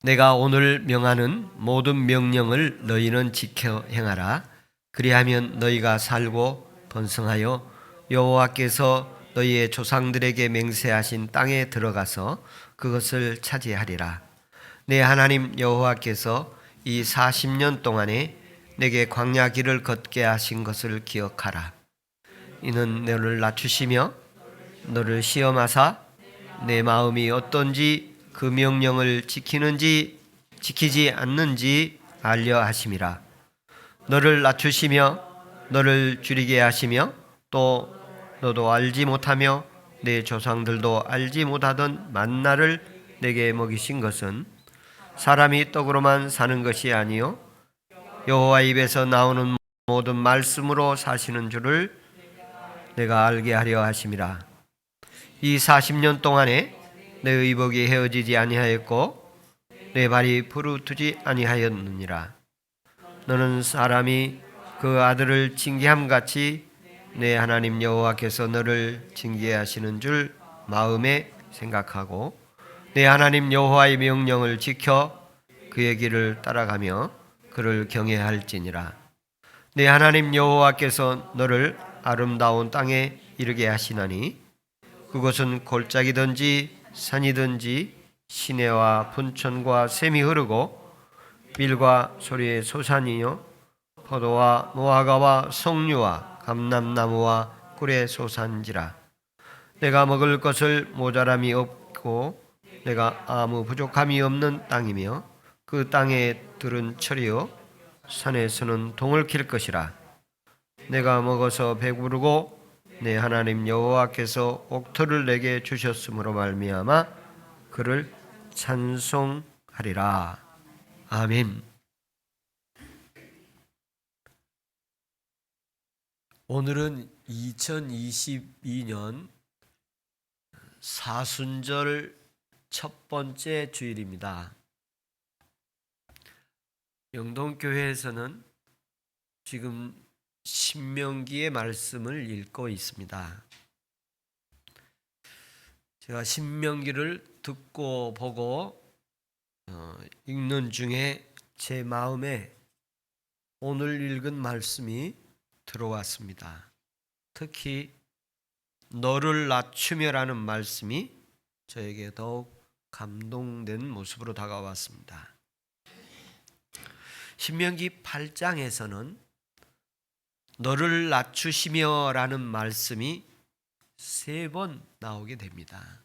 내가 오늘 명하는 모든 명령을 너희는 지켜 행하라. 그리하면 너희가 살고 번성하여 여호와께서 너희의 조상들에게 맹세하신 땅에 들어가서 그것을 차지하리라. 내 하나님 여호와께서 이 40년 동안에 내게 광야 길을 걷게 하신 것을 기억하라. 이는 너를 낮추시며 너를 시험하사 내 마음이 어떤지 그 명령을 지키는지 지키지 않는지 알려 하심이라. 너를 낮추시며 너를 줄이게 하시며 또 너도 알지 못하며 내 조상들도 알지 못하던 만나를 내게 먹이신 것은 사람이 떡으로만 사는 것이 아니요 여호와 입에서 나오는 모든 말씀으로 사시는 줄을 내가 알게 하려 하심이라. 이 40년 동안에 내 의복이 헤어지지 아니하였고 내 발이 부르트지 아니하였느니라. 너는 사람이 그 아들을 징계함 같이 내 하나님 여호와께서 너를 징계하시는 줄 마음에 생각하고 내 하나님 여호와의 명령을 지켜 그의 길을 따라가며 그를 경외할지니라. 내 하나님 여호와께서 너를 아름다운 땅에 이르게 하시나니 그것은 골짜기든지 산이든지 시내와 분천과 샘이 흐르고 밀과 소리의 소산이요 포도와 무화과와 석류와 감람나무와 꿀의 소산지라. 내가 먹을 것을 모자람이 없고 내가 아무 부족함이 없는 땅이며 그 땅에 들은 철이요 산에서는 동을 킬 것이라. 내가 먹어서 배부르고 내 하나님 여호와께서 옥토를 내게 주셨으므로 말미암아 그를 찬송하리라. 아멘. 오늘은 2022년 사순절 첫 번째 주일입니다. 영동교회에서는 지금 신명기의 말씀을 읽고 있습니다. 제가 신명기를 듣고 보고 읽는 중에 제 마음에 오늘 읽은 말씀이 들어왔습니다. 특히 너를 낮추며라는 말씀이 저에게 더욱 감동된 모습으로 다가왔습니다. 신명기 8장에서는 너를 낮추시며라는 말씀이 3번 나오게 됩니다.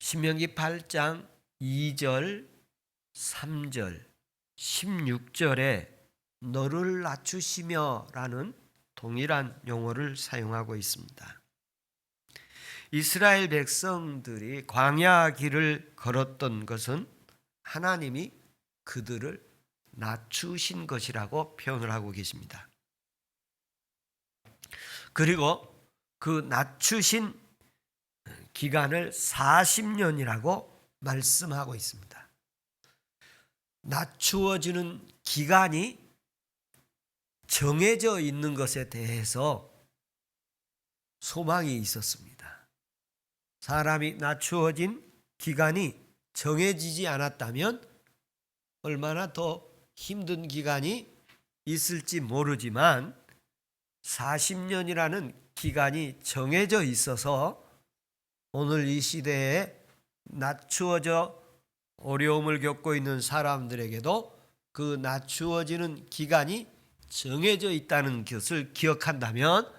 신명기 8장 2절, 3절, 16절에 너를 낮추시며라는 동일한 용어를 사용하고 있습니다. 이스라엘 백성들이 광야 길을 걸었던 것은 하나님이 그들을 낮추신 것이라고 표현을 하고 계십니다. 그리고 그 낮추신 기간을 40년이라고 말씀하고 있습니다. 낮추어지는 기간이 정해져 있는 것에 대해서 소망이 있었습니다. 사람이 낮추어진 기간이 정해지지 않았다면 얼마나 더 힘든 기간이 있을지 모르지만 40년이라는 기간이 정해져 있어서 오늘 이 시대에 낮추어져 어려움을 겪고 있는 사람들에게도 그 낮추어지는 기간이 정해져 있다는 것을 기억한다면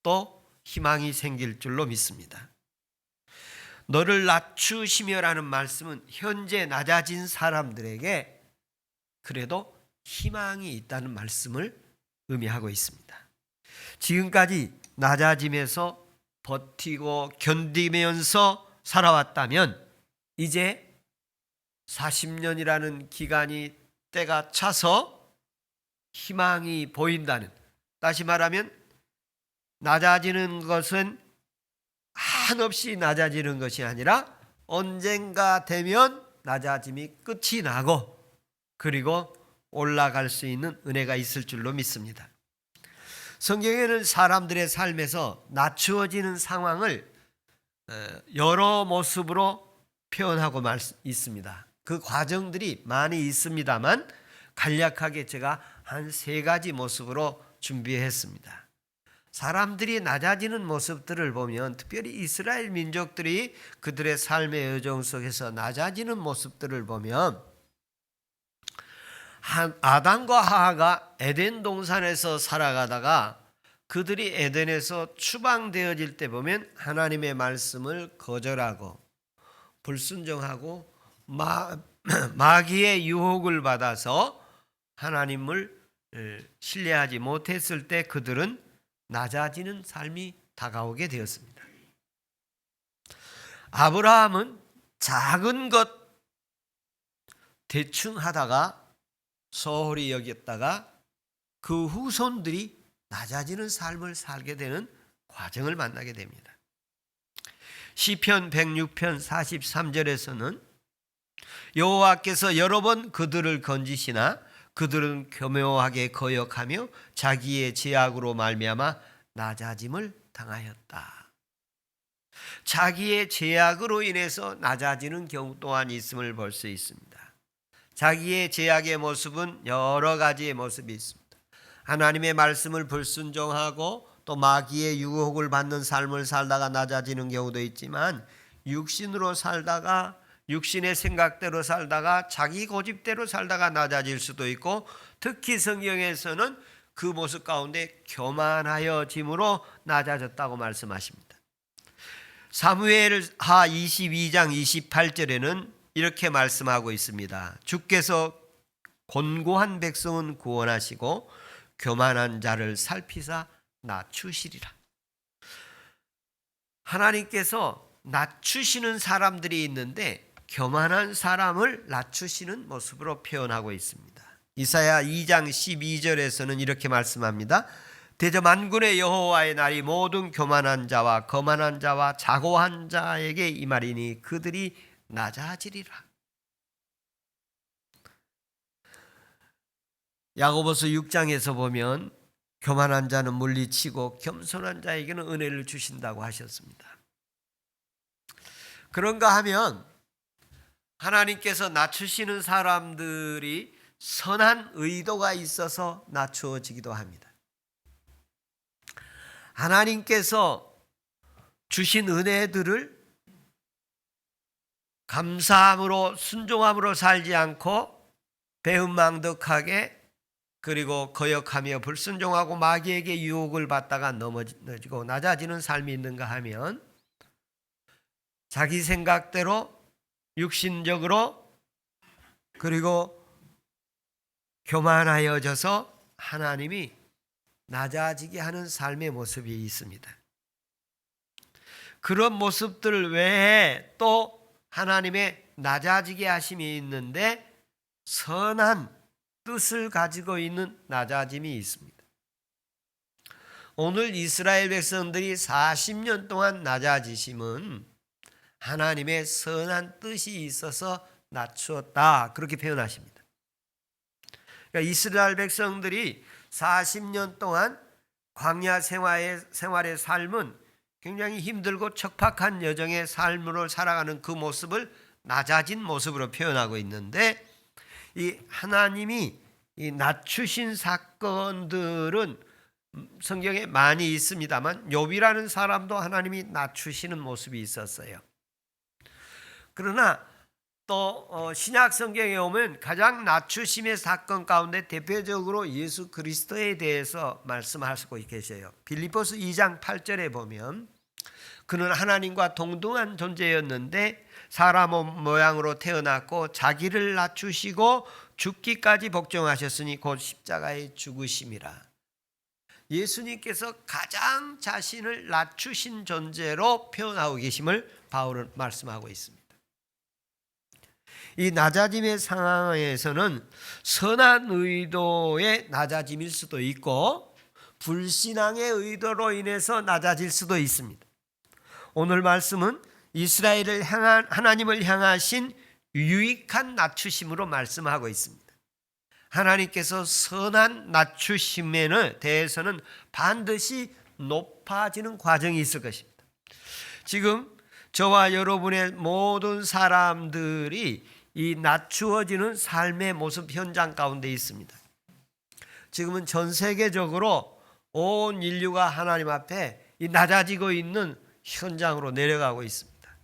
또 희망이 생길 줄로 믿습니다. 너를 낮추시며라는 말씀은 현재 낮아진 사람들에게 그래도 희망이 있다는 말씀을 의미하고 있습니다. 지금까지 낮아짐에서 버티고 견디면서 살아왔다면 이제 40년이라는 기간이 때가 차서 희망이 보인다는, 다시 말하면 낮아지는 것은 한없이 낮아지는 것이 아니라 언젠가 되면 낮아짐이 끝이 나고 그리고 올라갈 수 있는 은혜가 있을 줄로 믿습니다. 성경에는 사람들의 삶에서 낮추어지는 상황을 여러 모습으로 표현하고 있습니다. 그 과정들이 많이 있습니다만 간략하게 제가 한 3가지 모습으로 준비했습니다. 사람들이 낮아지는 모습들을 보면, 특별히 이스라엘 민족들이 그들의 삶의 여정 속에서 낮아지는 모습들을 보면, 아담과 하와가 에덴 동산에서 살아가다가 그들이 에덴에서 추방되어질 때 보면 하나님의 말씀을 거절하고 불순종하고 마귀의 유혹을 받아서 하나님을 신뢰하지 못했을 때 그들은 낮아지는 삶이 다가오게 되었습니다. 아브라함은 작은 것 대충 하다가 소홀히 여겼다가 그 후손들이 낮아지는 삶을 살게 되는 과정을 만나게 됩니다. 시편 106편 43절에서는 여호와께서 여러 번 그들을 건지시나 그들은 교묘하게 거역하며 자기의 죄악으로 말미암아 낮아짐을 당하였다. 자기의 죄악으로 인해서 낮아지는 경우 또한 있음을 볼 수 있습니다. 자기의 죄악의 모습은 여러 가지의 모습이 있습니다. 하나님의 말씀을 불순종하고 또 마귀의 유혹을 받는 삶을 살다가 낮아지는 경우도 있지만, 육신으로 살다가 육신의 생각대로 살다가 자기 고집대로 살다가 낮아질 수도 있고, 특히 성경에서는 그 모습 가운데 교만하여짐으로 낮아졌다고 말씀하십니다. 사무엘하 22장 28절에는 이렇게 말씀하고 있습니다. 주께서 곤고한 백성은 구원하시고 교만한 자를 살피사 낮추시리라. 하나님께서 낮추시는 사람들이 있는데 교만한 사람을 낮추시는 모습으로 표현하고 있습니다. 이사야 2장 12절에서는 이렇게 말씀합니다. 대저 만군의 여호와의 날이 모든 교만한 자와 거만한 자와 자고한 자에게 임하리니 그들이 낮아지리라. 야고보서 6장에서 보면 교만한 자는 물리치고 겸손한 자에게는 은혜를 주신다고 하셨습니다. 그런가 하면 하나님께서 낮추시는 사람들이 선한 의도가 있어서 낮추어지기도 합니다. 하나님께서 주신 은혜들을 감사함으로 순종함으로 살지 않고 배은망덕하게 그리고 거역하며 불순종하고 마귀에게 유혹을 받다가 넘어지고 낮아지는 삶이 있는가 하면 자기 생각대로 육신적으로 그리고 교만하여져서 하나님이 낮아지게 하는 삶의 모습이 있습니다. 그런 모습들 외에 또 하나님의 낮아지게 하심이 있는데 선한 뜻을 가지고 있는 낮아짐이 있습니다. 오늘 이스라엘 백성들이 40년 동안 낮아지심은 하나님의 선한 뜻이 있어서 낮추었다, 그렇게 표현하십니다. 그러니까 이스라엘 백성들이 40년 동안 광야 생활의 삶은 굉장히 힘들고 척박한 여정의 삶으로 살아가는 그 모습을 낮아진 모습으로 표현하고 있는데, 이 하나님이 이 낮추신 사건들은 성경에 많이 있습니다만 욥이라는 사람도 하나님이 낮추시는 모습이 있었어요. 그러나 또 신약 성경에 오면 가장 낮추심의 사건 가운데 대표적으로 예수 그리스도에 대해서 말씀하시고 계세요. 빌립보서 2장 8절에 보면 그는 하나님과 동등한 존재였는데 사람 모양으로 태어났고 자기를 낮추시고 죽기까지 복종하셨으니 곧 십자가에 죽으심이라. 예수님께서 가장 자신을 낮추신 존재로 표현하고 계심을 바울은 말씀하고 있습니다. 이 낮아짐의 상황에서는 선한 의도의 낮아짐일 수도 있고 불신앙의 의도로 인해서 낮아질 수도 있습니다. 오늘 말씀은 이스라엘을 향한 하나님을 향하신 유익한 낮추심으로 말씀하고 있습니다. 하나님께서 선한 낮추심에 대해서는 반드시 높아지는 과정이 있을 것입니다. 지금 저와 여러분의 모든 사람들이 이 낮추어지는 삶의 모습 현장 가운데 있습니다. 지금은 전 세계적으로 온 인류가 하나님 앞에 이 낮아지고 있는 현장으로 내려가고 있습니다.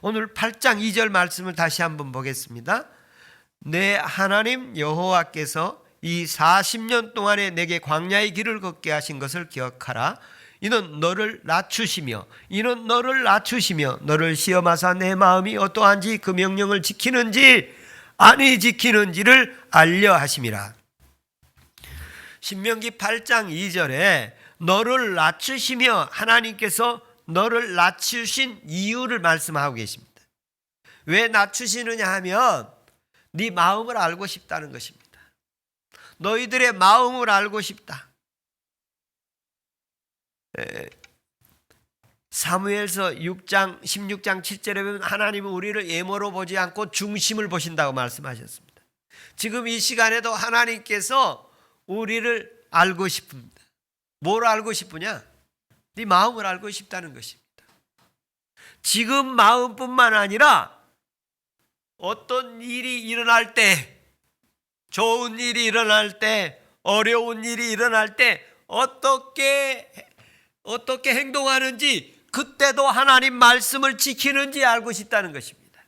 오늘 8장 2절 말씀을 다시 한번 보겠습니다. 내 하나님 여호와께서 이 40년 동안에 내게 광야의 길을 걷게 하신 것을 기억하라. 이는 너를 낮추시며 너를 시험하사 내 마음이 어떠한지 그 명령을 지키는지 아니 지키는지를 알려 하심이라. 신명기 8장 2절에 너를 낮추시며 하나님께서 너를 낮추신 이유를 말씀하고 계십니다. 왜 낮추시느냐 하면 네 마음을 알고 싶다는 것입니다. 너희들의 마음을 알고 싶다. 사무엘서 6장 16장 7절에 보면 하나님은 우리를 예모로 보지 않고 중심을 보신다고 말씀하셨습니다. 지금 이 시간에도 하나님께서 우리를 알고 싶습니다. 뭘 알고 싶으냐? 네 마음을 알고 싶다는 것입니다. 지금 마음뿐만 아니라 어떤 일이 일어날 때, 좋은 일이 일어날 때, 어려운 일이 일어날 때 어떻게 행동하는지, 그때도 하나님 말씀을 지키는지 알고 싶다는 것입니다.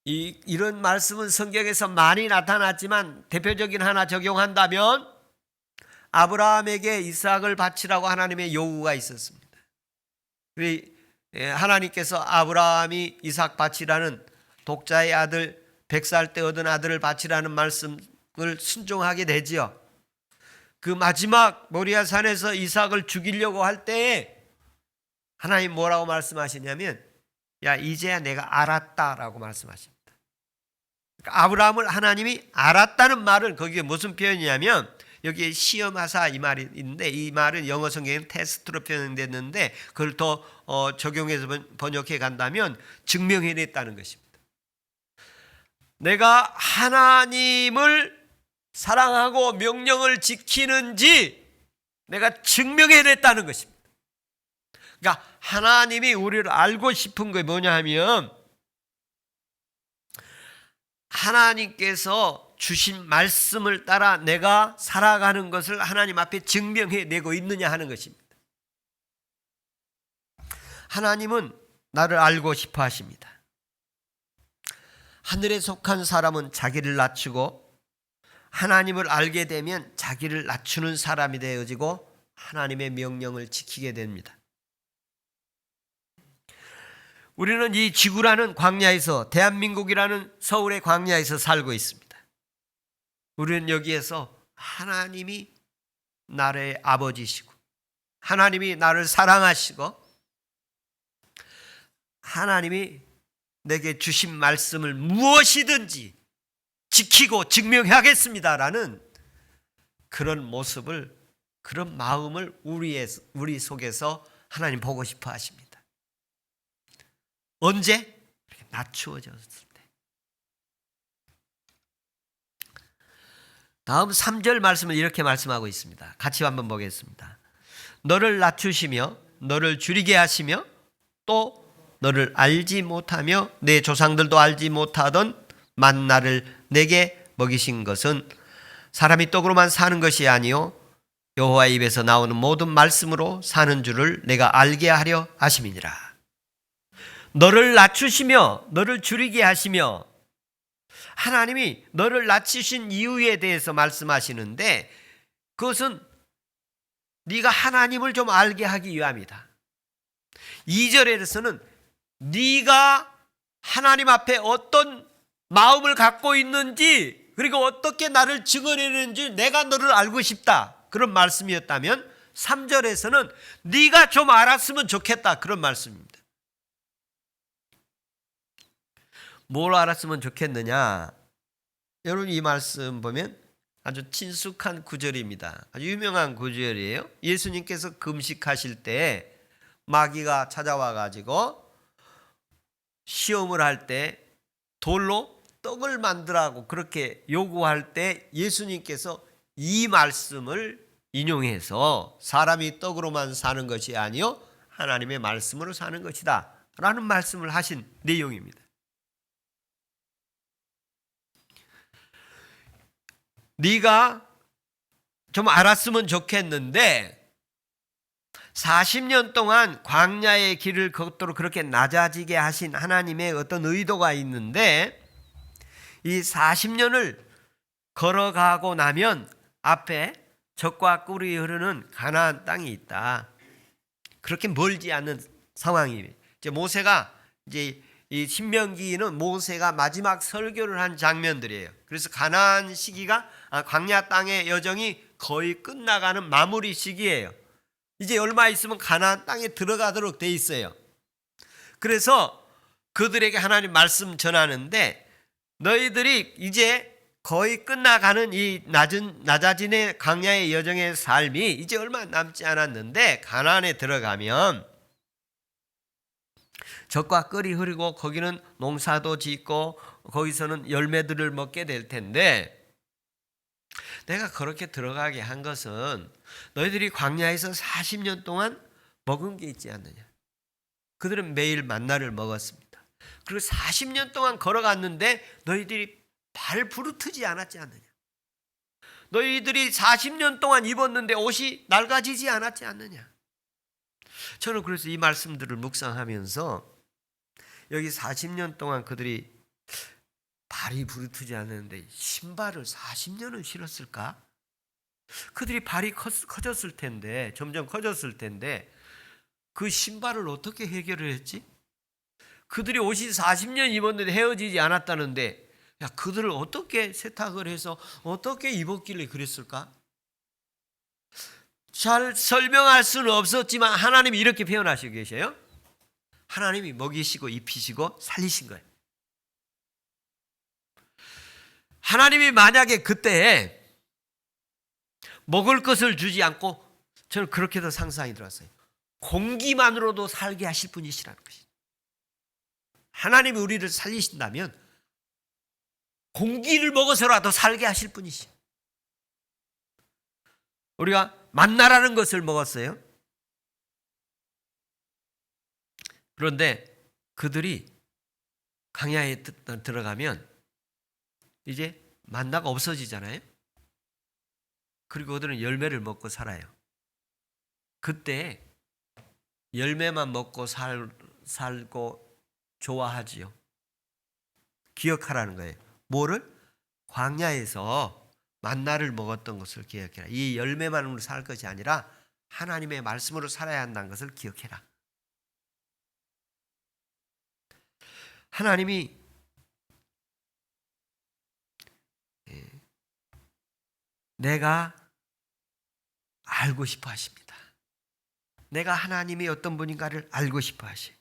이런 말씀은 성경에서 많이 나타났지만 대표적인 하나 적용한다면 아브라함에게 이삭을 바치라고 하나님의 요구가 있었습니다. 하나님께서 아브라함이 이삭 바치라는 독자의 아들, 100살 때 얻은 아들을 바치라는 말씀을 순종하게 되지요. 그 마지막 모리아산에서 이삭을 죽이려고 할 때에 하나님 뭐라고 말씀하시냐면 야 이제야 내가 알았다라고 말씀하십니다. 그러니까 아브라함을 하나님이 알았다는 말은 거기에 무슨 표현이냐면 여기에 시험하사 이 말이 있는데 이 말은 영어 성경에는 테스트로 표현됐는데 그걸 더 적용해서 번역해 간다면 증명해냈다는 것입니다. 내가 하나님을 사랑하고 명령을 지키는지 내가 증명해냈다는 것입니다. 그러니까 하나님이 우리를 알고 싶은 게 뭐냐 하면 하나님께서 주신 말씀을 따라 내가 살아가는 것을 하나님 앞에 증명해내고 있느냐 하는 것입니다. 하나님은 나를 알고 싶어 하십니다. 하늘에 속한 사람은 자기를 낮추고 하나님을 알게 되면 자기를 낮추는 사람이 되어지고 하나님의 명령을 지키게 됩니다. 우리는 이 지구라는 광야에서, 대한민국이라는 서울의 광야에서 살고 있습니다. 우리는 여기에서 하나님이 나의 아버지시고 하나님이 나를 사랑하시고 하나님이 내게 주신 말씀을 무엇이든지 지키고 증명하겠습니다라는 그런 모습을, 그런 마음을 우리 속에서 하나님 보고 싶어 하십니다. 언제? 낮추어졌을 때. 다음 3절 말씀을 이렇게 말씀하고 있습니다. 같이 한번 보겠습니다. 너를 낮추시며 너를 줄이게 하시며 또 너를 알지 못하며 내 조상들도 알지 못하던 만나를 내게 먹이신 것은 사람이 떡으로만 사는 것이 아니요 여호와의 입에서 나오는 모든 말씀으로 사는 줄을 내가 알게 하려 하심이니라. 너를 낮추시며 너를 줄이게 하시며, 하나님이 너를 낮추신 이유에 대해서 말씀하시는데 그것은 네가 하나님을 좀 알게 하기 위함이다. 2절에서는 네가 하나님 앞에 어떤 마음을 갖고 있는지 그리고 어떻게 나를 증언해내는지 내가 너를 알고 싶다 그런 말씀이었다면 3절에서는 네가 좀 알았으면 좋겠다 그런 말씀입니다. 뭘 알았으면 좋겠느냐? 여러분 이 말씀 보면 아주 친숙한 구절입니다. 아주 유명한 구절이에요. 예수님께서 금식하실 때 마귀가 찾아와 가지고 시험을 할 때 돌로 떡을 만들라고 그렇게 요구할 때 예수님께서 이 말씀을 인용해서 사람이 떡으로만 사는 것이 아니요 하나님의 말씀으로 사는 것이다 라는 말씀을 하신 내용입니다. 네가 좀 알았으면 좋겠는데 40년 동안 광야의 길을 걷도록 그렇게 낮아지게 하신 하나님의 어떤 의도가 있는데 이 40년을 걸어가고 나면 앞에 젖과 꿀이 흐르는 가나안 땅이 있다. 그렇게 멀지 않은 상황이에요. 이제 모세가 이제 이 신명기는 모세가 마지막 설교를 한 장면들이에요. 그래서 가나안 시기가 광야 땅의 여정이 거의 끝나가는 마무리 시기예요. 이제 얼마 있으면 가나안 땅에 들어가도록 돼 있어요. 그래서 그들에게 하나님 말씀 전하는데 너희들이 이제 거의 끝나가는 이 낮아지는 광야의 여정의 삶이 이제 얼마 남지 않았는데 가나안에 들어가면 젖과 꿀이 흐르고 거기는 농사도 짓고 거기서는 열매들을 먹게 될 텐데 내가 그렇게 들어가게 한 것은 너희들이 광야에서 40년 동안 먹은 게 있지 않느냐. 그들은 매일 만나를 먹었습니다. 그리고 40년 동안 걸어갔는데 너희들이 발 부르트지 않았지 않느냐. 너희들이 40년 동안 입었는데 옷이 낡아지지 않았지 않느냐. 저는 그래서 이 말씀들을 묵상하면서 여기 40년 동안 그들이 발이 부르트지 않았는데 신발을 40년을 신었을까? 그들이 발이 커졌을 텐데 점점 커졌을 텐데 그 신발을 어떻게 해결을 했지? 그들이 옷이 40년 입었는데 헤어지지 않았다는데 야, 그들을 어떻게 세탁을 해서 어떻게 입었길래 그랬을까? 잘 설명할 수는 없었지만 하나님이 이렇게 표현하시고 계세요. 하나님이 먹이시고 입히시고 살리신 거예요. 하나님이 만약에 그때 먹을 것을 주지 않고 저는 그렇게도 상상이 들었어요. 공기만으로도 살게 하실 분이시라는 것이죠. 하나님이 우리를 살리신다면 공기를 먹어서라도 살게 하실 분이시죠. 우리가 만나라는 것을 먹었어요. 그런데 그들이 광야에 들어가면 이제 만나가 없어지잖아요. 그리고 그들은 열매를 먹고 살아요. 그때 열매만 먹고 살고 좋아하지요. 기억하라는 거예요. 뭐를? 광야에서 만나를 먹었던 것을 기억해라. 이 열매만으로 살 것이 아니라 하나님의 말씀으로 살아야 한다는 것을 기억해라. 하나님이 내가 알고 싶어 하십니다. 내가 하나님이 어떤 분인가를 알고 싶어 하시.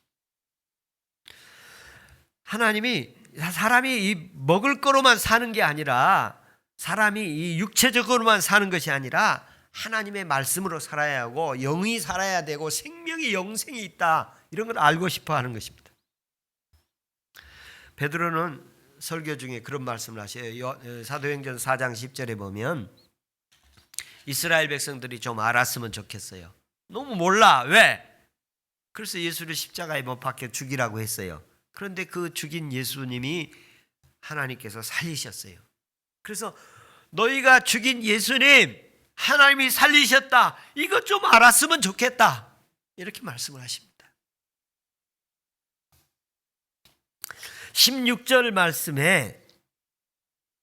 하나님이 사람이 이 먹을 거로만 사는 게 아니라 사람이 이 육체적으로만 사는 것이 아니라 하나님의 말씀으로 살아야 하고 영이 살아야 되고 생명이 영생이 있다. 이런 걸 알고 싶어 하는 것입니다. 베드로는 설교 중에 그런 말씀을 하셔요. 사도행전 4장 10절에 보면 이스라엘 백성들이 좀 알았으면 좋겠어요. 너무 몰라. 왜? 그래서 예수를 십자가에 못 박혀 죽이라고 했어요. 그런데 그 죽인 예수님이 하나님께서 살리셨어요. 그래서 너희가 죽인 예수님 하나님이 살리셨다. 이거 좀 알았으면 좋겠다. 이렇게 말씀을 하십니다. 16절 말씀에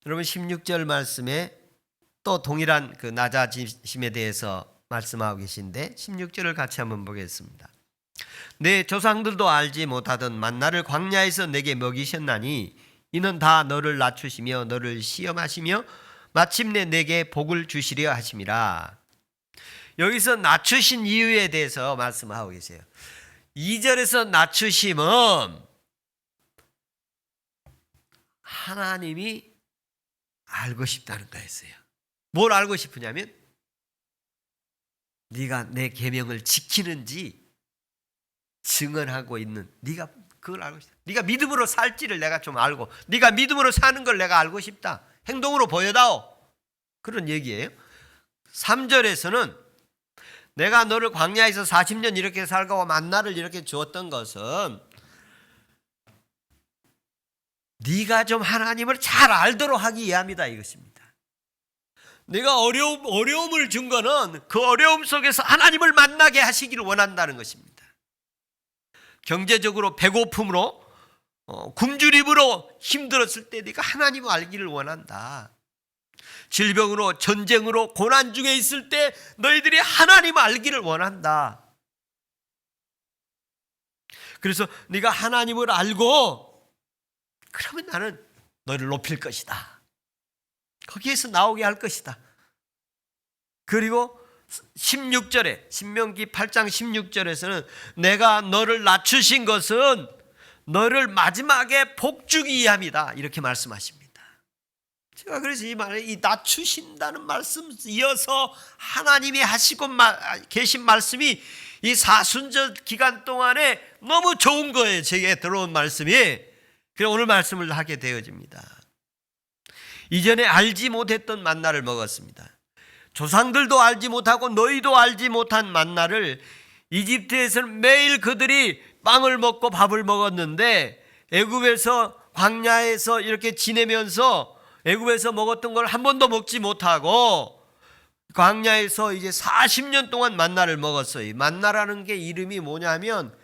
여러분 16절 말씀에 또 동일한 그 낮아지심에 대해서 말씀하고 계신데 16절을 같이 한번 보겠습니다. 내 조상들도 알지 못하던 만나를 광야에서 내게 먹이셨나니 이는 다 너를 낮추시며 너를 시험하시며 마침내 내게 복을 주시려 하심이라. 여기서 낮추신 이유에 대해서 말씀하고 계세요. 2절에서 낮추심은 하나님이 알고 싶다는 거였어요. 뭘 알고 싶으냐면 네가 내 계명을 지키는지 증언하고 있는 네가 그걸 알고 싶다. 네가 믿음으로 살지를 내가 좀 알고 네가 믿음으로 사는 걸 내가 알고 싶다. 행동으로 보여다오. 그런 얘기예요. 3절에서는 내가 너를 광야에서 40년 이렇게 살고 만나를 이렇게 주었던 것은 네가 좀 하나님을 잘 알도록 하기 위함이다 이것입니다. 내가 어려움을 준 거는 그 어려움 속에서 하나님을 만나게 하시기를 원한다는 것입니다. 경제적으로 배고픔으로 굶주림으로 힘들었을 때 네가 하나님을 알기를 원한다. 질병으로 전쟁으로 고난 중에 있을 때 너희들이 하나님을 알기를 원한다. 그래서 네가 하나님을 알고 그러면 나는 너를 높일 것이다. 거기에서 나오게 할 것이다. 그리고 16절에 신명기 8장 16절에서는 내가 너를 낮추신 것은 너를 마지막에 복주기 위함이다 이렇게 말씀하십니다. 제가 그래서 이 말에 이 낮추신다는 말씀 이어서 하나님이 하시고 계신 말씀이 이 사순절 기간 동안에 너무 좋은 거예요. 제게 들어온 말씀이. 그래서 오늘 말씀을 하게 되어집니다. 이전에 알지 못했던 만나를 먹었습니다. 조상들도 알지 못하고 너희도 알지 못한 만나를 이집트에서는 매일 그들이 빵을 먹고 밥을 먹었는데 애굽에서 광야에서 이렇게 지내면서 애굽에서 먹었던 걸 한 번도 먹지 못하고 광야에서 이제 40년 동안 만나를 먹었어요. 만나라는 게 이름이 뭐냐면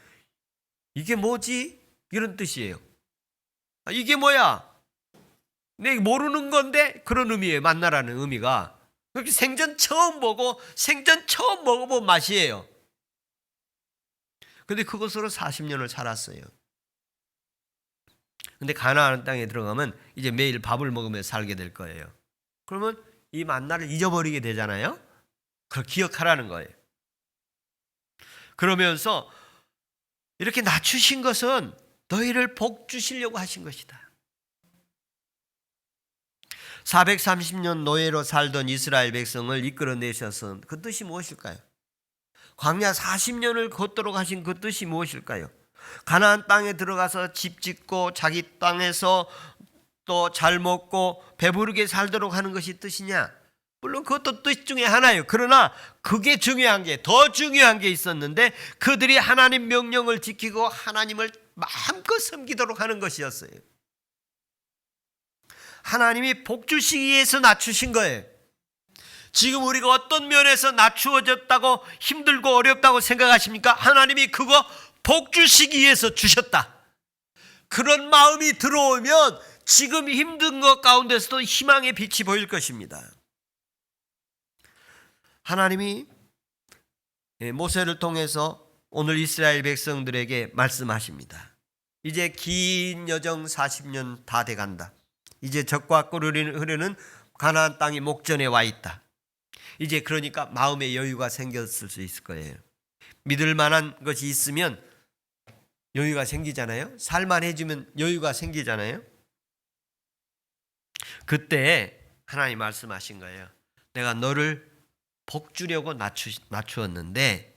이게 뭐지? 이런 뜻이에요. 이게 뭐야? 내가 모르는 건데 그런 의미예요. 만나라는 의미가. 그렇게 생전 처음 보고 생전 처음 먹어본 맛이에요. 근데 그것으로 40년을 살았어요. 근데 가나안 땅에 들어가면 이제 매일 밥을 먹으며 살게 될 거예요. 그러면 이 만나를 잊어버리게 되잖아요. 그걸 기억하라는 거예요. 그러면서 이렇게 낮추신 것은 너희를 복 주시려고 하신 것이다. 430년 노예로 살던 이스라엘 백성을 이끌어내셔서 그 뜻이 무엇일까요? 광야 40년을 걷도록 하신 그 뜻이 무엇일까요? 가나안 땅에 들어가서 집 짓고 자기 땅에서 또 잘 먹고 배부르게 살도록 하는 것이 뜻이냐? 물론 그것도 뜻 중에 하나예요. 그러나 그게 중요한 게 더 중요한 게 있었는데 그들이 하나님 명령을 지키고 하나님을 마음껏 섬기도록 하는 것이었어요. 하나님이 복 주시기 위해서 낮추신 거예요. 지금 우리가 어떤 면에서 낮추어졌다고 힘들고 어렵다고 생각하십니까? 하나님이 그거 복 주시기 위해서 주셨다. 그런 마음이 들어오면 지금 힘든 것 가운데서도 희망의 빛이 보일 것입니다. 하나님이 모세를 통해서 오늘 이스라엘 백성들에게 말씀하십니다. 이제 긴 여정 40년 다 돼간다. 이제 적과 꿀이 흐르는 가나안 땅이 목전에 와 있다. 이제 그러니까 마음의 여유가 생겼을 수 있을 거예요. 믿을 만한 것이 있으면 여유가 생기잖아요. 살만해지면 여유가 생기잖아요. 그때 하나님 말씀하신 거예요. 내가 너를 복 주려고 낮추었는데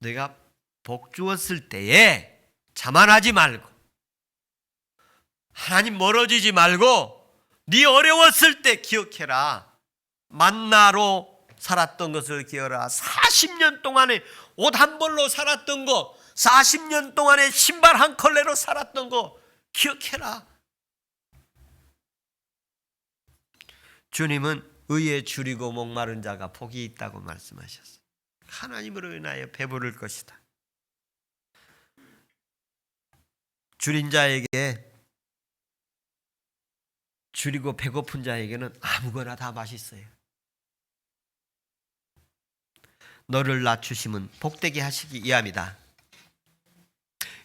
내가 복 주었을 때에 자만하지 말고 하나님 멀어지지 말고 네 어려웠을 때 기억해라. 만나로 살았던 것을 기억하라. 40년 동안에 옷 한 벌로 살았던 거, 40년 동안에 신발 한 컬레로 살았던 거 기억해라. 주님은 의에 줄이고 목마른 자가 복이 있다고 말씀하셨어요. 하나님으로 인하여 배부를 것이다. 줄인 자에게 줄이고 배고픈 자에게는 아무거나 다 맛있어요. 너를 낮추심은 복되게 하시기 위함이다.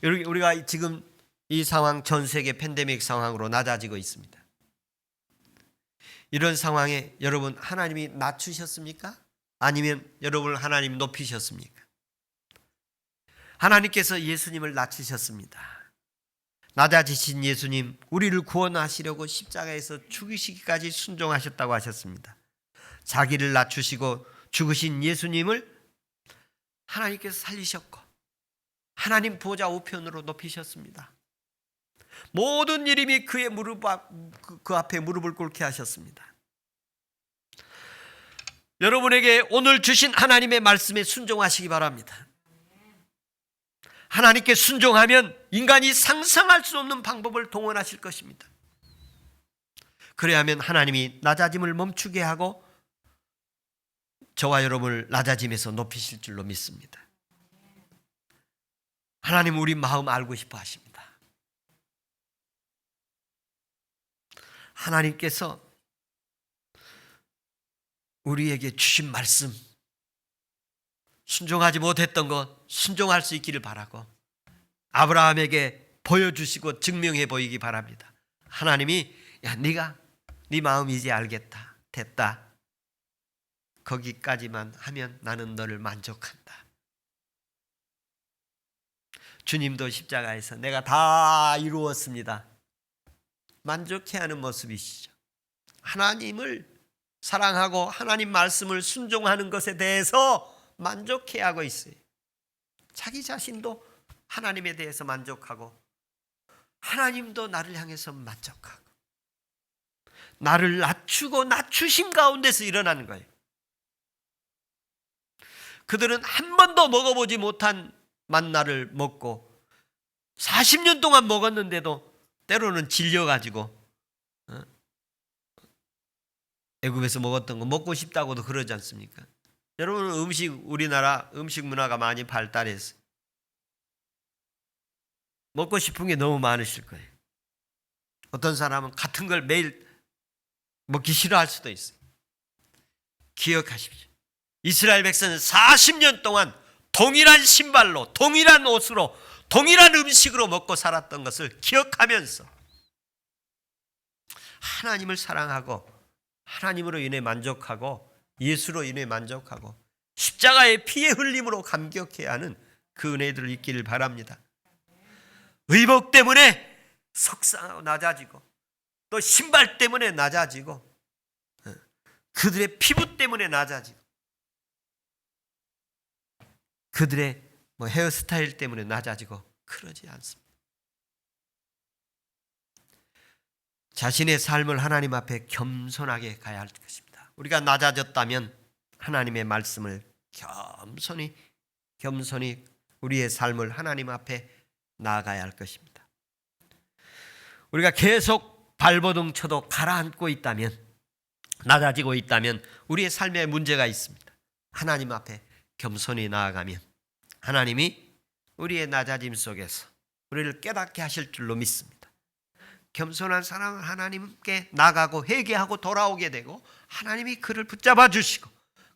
우리가 지금 이 상황 전 세계 팬데믹 상황으로 낮아지고 있습니다. 이런 상황에 여러분 하나님이 낮추셨습니까? 아니면 여러분을 하나님 높이셨습니까? 하나님께서 예수님을 낮추셨습니다. 낮아지신 예수님, 우리를 구원하시려고 십자가에서 죽으시기까지 순종하셨다고 하셨습니다. 자기를 낮추시고 죽으신 예수님을 하나님께서 살리셨고 하나님 보좌 우편으로 높이셨습니다. 모든 이름이 그의 그 앞에 무릎을 꿇게 하셨습니다. 여러분에게 오늘 주신 하나님의 말씀에 순종하시기 바랍니다. 하나님께 순종하면 인간이 상상할 수 없는 방법을 동원하실 것입니다. 그래야만 하나님이 낮아짐을 멈추게 하고 저와 여러분을 낮아짐에서 높이실 줄로 믿습니다. 하나님 우리 마음 알고 싶어 하십니다. 하나님께서 우리에게 주신 말씀, 순종하지 못했던 것 순종할 수 있기를 바라고 아브라함에게 보여주시고 증명해 보이기 바랍니다. 하나님이 야 네가 네 마음 이제 알겠다, 됐다, 거기까지만 하면 나는 너를 만족한다. 주님도 십자가에서 내가 다 이루었습니다, 만족해하는 모습이시죠. 하나님을 사랑하고 하나님 말씀을 순종하는 것에 대해서 만족해하고 있어요. 자기 자신도 하나님에 대해서 만족하고 하나님도 나를 향해서 만족하고 나를 낮추고 낮추심 가운데서 일어나는 거예요. 그들은 한 번도 먹어보지 못한 만나를 먹고 40년 동안 먹었는데도 때로는 질려가지고 애굽에서 먹었던 거 먹고 싶다고도 그러지 않습니까? 여러분 우리나라 음식 문화가 많이 발달해서 먹고 싶은 게 너무 많으실 거예요. 어떤 사람은 같은 걸 매일 먹기 싫어할 수도 있어요. 기억하십시오. 이스라엘 백성은 40년 동안 동일한 신발로, 동일한 옷으로, 동일한 음식으로 먹고 살았던 것을 기억하면서 하나님을 사랑하고 하나님으로 인해 만족하고 예수로 인해 만족하고 십자가의 피의 흘림으로 감격해야 하는 그 은혜들을 있기를 바랍니다. 의복 때문에 속상하고 낮아지고 또 신발 때문에 낮아지고 그들의 피부 때문에 낮아지고 그들의 헤어스타일 때문에 낮아지고 그러지 않습니다. 자신의 삶을 하나님 앞에 겸손하게 가야 할 것입니다. 우리가 낮아졌다면 하나님의 말씀을 겸손히 우리의 삶을 하나님 앞에 나아가야 할 것입니다. 우리가 계속 발버둥 쳐도 가라앉고 있다면, 낮아지고 있다면 우리의 삶에 문제가 있습니다. 하나님 앞에 겸손히 나아가면 하나님이 우리의 낮아짐 속에서 우리를 깨닫게 하실 줄로 믿습니다. 겸손한 사람은 하나님께 나가고 회개하고 돌아오게 되고 하나님이 그를 붙잡아 주시고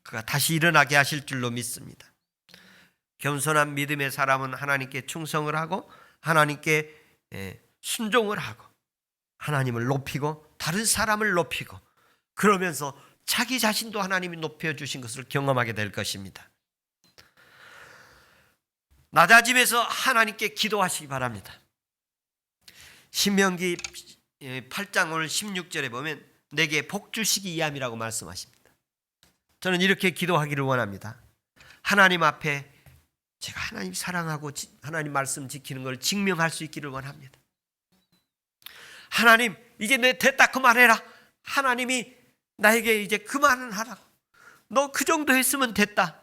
그가 다시 일어나게 하실 줄로 믿습니다. 겸손한 믿음의 사람은 하나님께 충성을 하고 하나님께 순종을 하고 하나님을 높이고 다른 사람을 높이고 그러면서 자기 자신도 하나님이 높여주신 것을 경험하게 될 것입니다. 낮아짐에서 하나님께 기도하시기 바랍니다. 신명기 8장 오늘 16절에 보면 내게 복 주시기 이함이라고 말씀하십니다. 저는 이렇게 기도하기를 원합니다. 하나님 앞에 제가 하나님 사랑하고 하나님 말씀 지키는 걸 증명할 수 있기를 원합니다. 하나님 이제 내 됐다 그만해라. 하나님이 나에게 이제 그만은 하라고. 너 그 정도 했으면 됐다.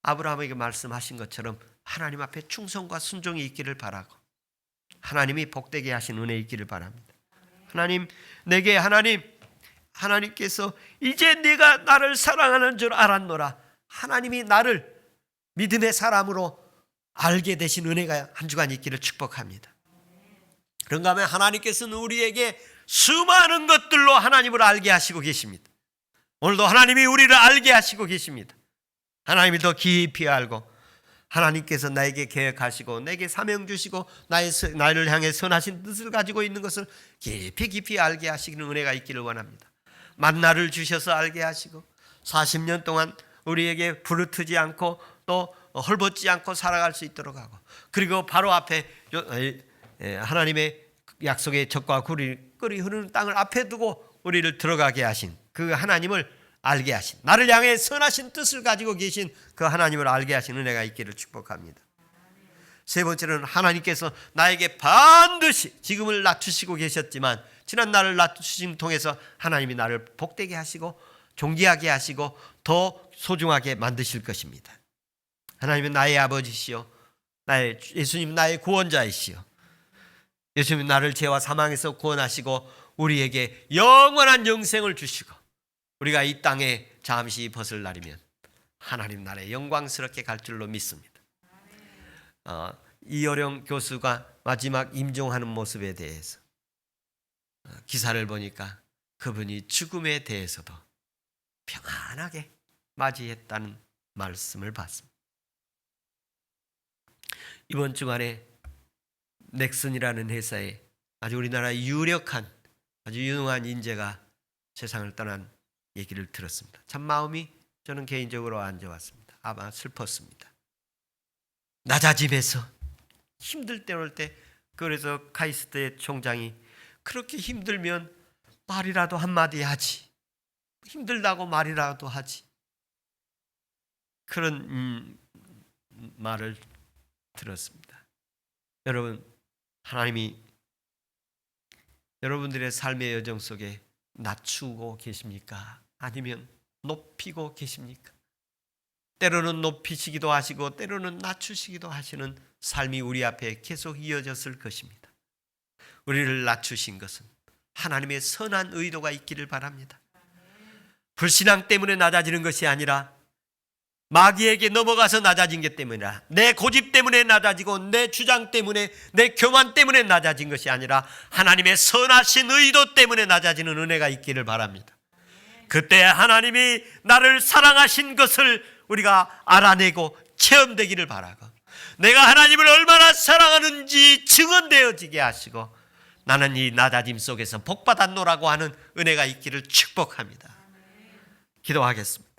아브라함에게 말씀하신 것처럼 하나님 앞에 충성과 순종이 있기를 바라고 하나님이 복되게 하신 은혜 있기를 바랍니다. 하나님 내게 하나님께서 이제 네가 나를 사랑하는 줄 알았노라. 하나님이 나를 믿음의 사람으로 알게 되신 은혜가 한 주간 있기를 축복합니다. 그런가 하면 하나님께서는 우리에게 수많은 것들로 하나님을 알게 하시고 계십니다. 오늘도 하나님이 우리를 알게 하시고 계십니다. 하나님이 더 깊이 알고 하나님께서 나에게 계획하시고 내게 사명 주시고 나를 향해 선하신 뜻을 가지고 있는 것을 깊이 알게 하시는 은혜가 있기를 원합니다. 만나를 주셔서 알게 하시고 40년 동안 우리에게 부르트지 않고 또 헐벗지 않고 살아갈 수 있도록 하고 그리고 바로 앞에 하나님의 약속의 젖과 꿀이 흐르는 땅을 앞에 두고 우리를 들어가게 하신 그 하나님을 알게 하신 나를 향해 선하신 뜻을 가지고 계신 그 하나님을 알게 하신 은혜가 있기를 축복합니다. 세 번째는 하나님께서 나에게 반드시 지금을 낮추시고 계셨지만 지난 날을 낮추심 통해서 하나님이 나를 복되게 하시고 존귀하게 하시고 더 소중하게 만드실 것입니다. 하나님은 나의 아버지시요, 예수님 나의 구원자이시요, 예수님 나를 죄와 사망에서 구원하시고 우리에게 영원한 영생을 주시고 우리가 이 땅에 잠시 벗을 날이면 하나님 나라에 영광스럽게 갈 줄로 믿습니다. 이어령 교수가 마지막 임종하는 모습에 대해서 기사를 보니까 그분이 죽음에 대해서도 평안하게 맞이했다는 말씀을 봤습니다. 이번 주간에 넥슨이라는 회사에 아주 우리나라의 유력한 아주 유능한 인재가 세상을 떠난 얘기를 들었습니다. 참 마음이 저는 개인적으로 안 좋았습니다. 아마 슬펐습니다. 낮아짐에서 힘들 때 올 때, 그래서 카이스트의 총장이 그렇게 힘들면 말이라도 한마디 하지, 힘들다고 말이라도 하지, 그런 말을 들었습니다. 여러분, 하나님이 여러분들의 삶의 여정 속에 낮추고 계십니까? 아니면 높이고 계십니까? 때로는 높이시기도 하시고 때로는 낮추시기도 하시는 삶이 우리 앞에 계속 이어졌을 것입니다. 우리를 낮추신 것은 하나님의 선한 의도가 있기를 바랍니다. 불신앙 때문에 낮아지는 것이 아니라 마귀에게 넘어가서 낮아진 것 때문이라, 내 고집 때문에 낮아지고 내 주장 때문에, 내 교만 때문에 낮아진 것이 아니라 하나님의 선하신 의도 때문에 낮아지는 은혜가 있기를 바랍니다. 그때 하나님이 나를 사랑하신 것을 우리가 알아내고 체험되기를 바라고, 내가 하나님을 얼마나 사랑하는지 증언되어지게 하시고 나는 이 낮아짐 속에서 복받았노라고 하는 은혜가 있기를 축복합니다. 기도하겠습니다.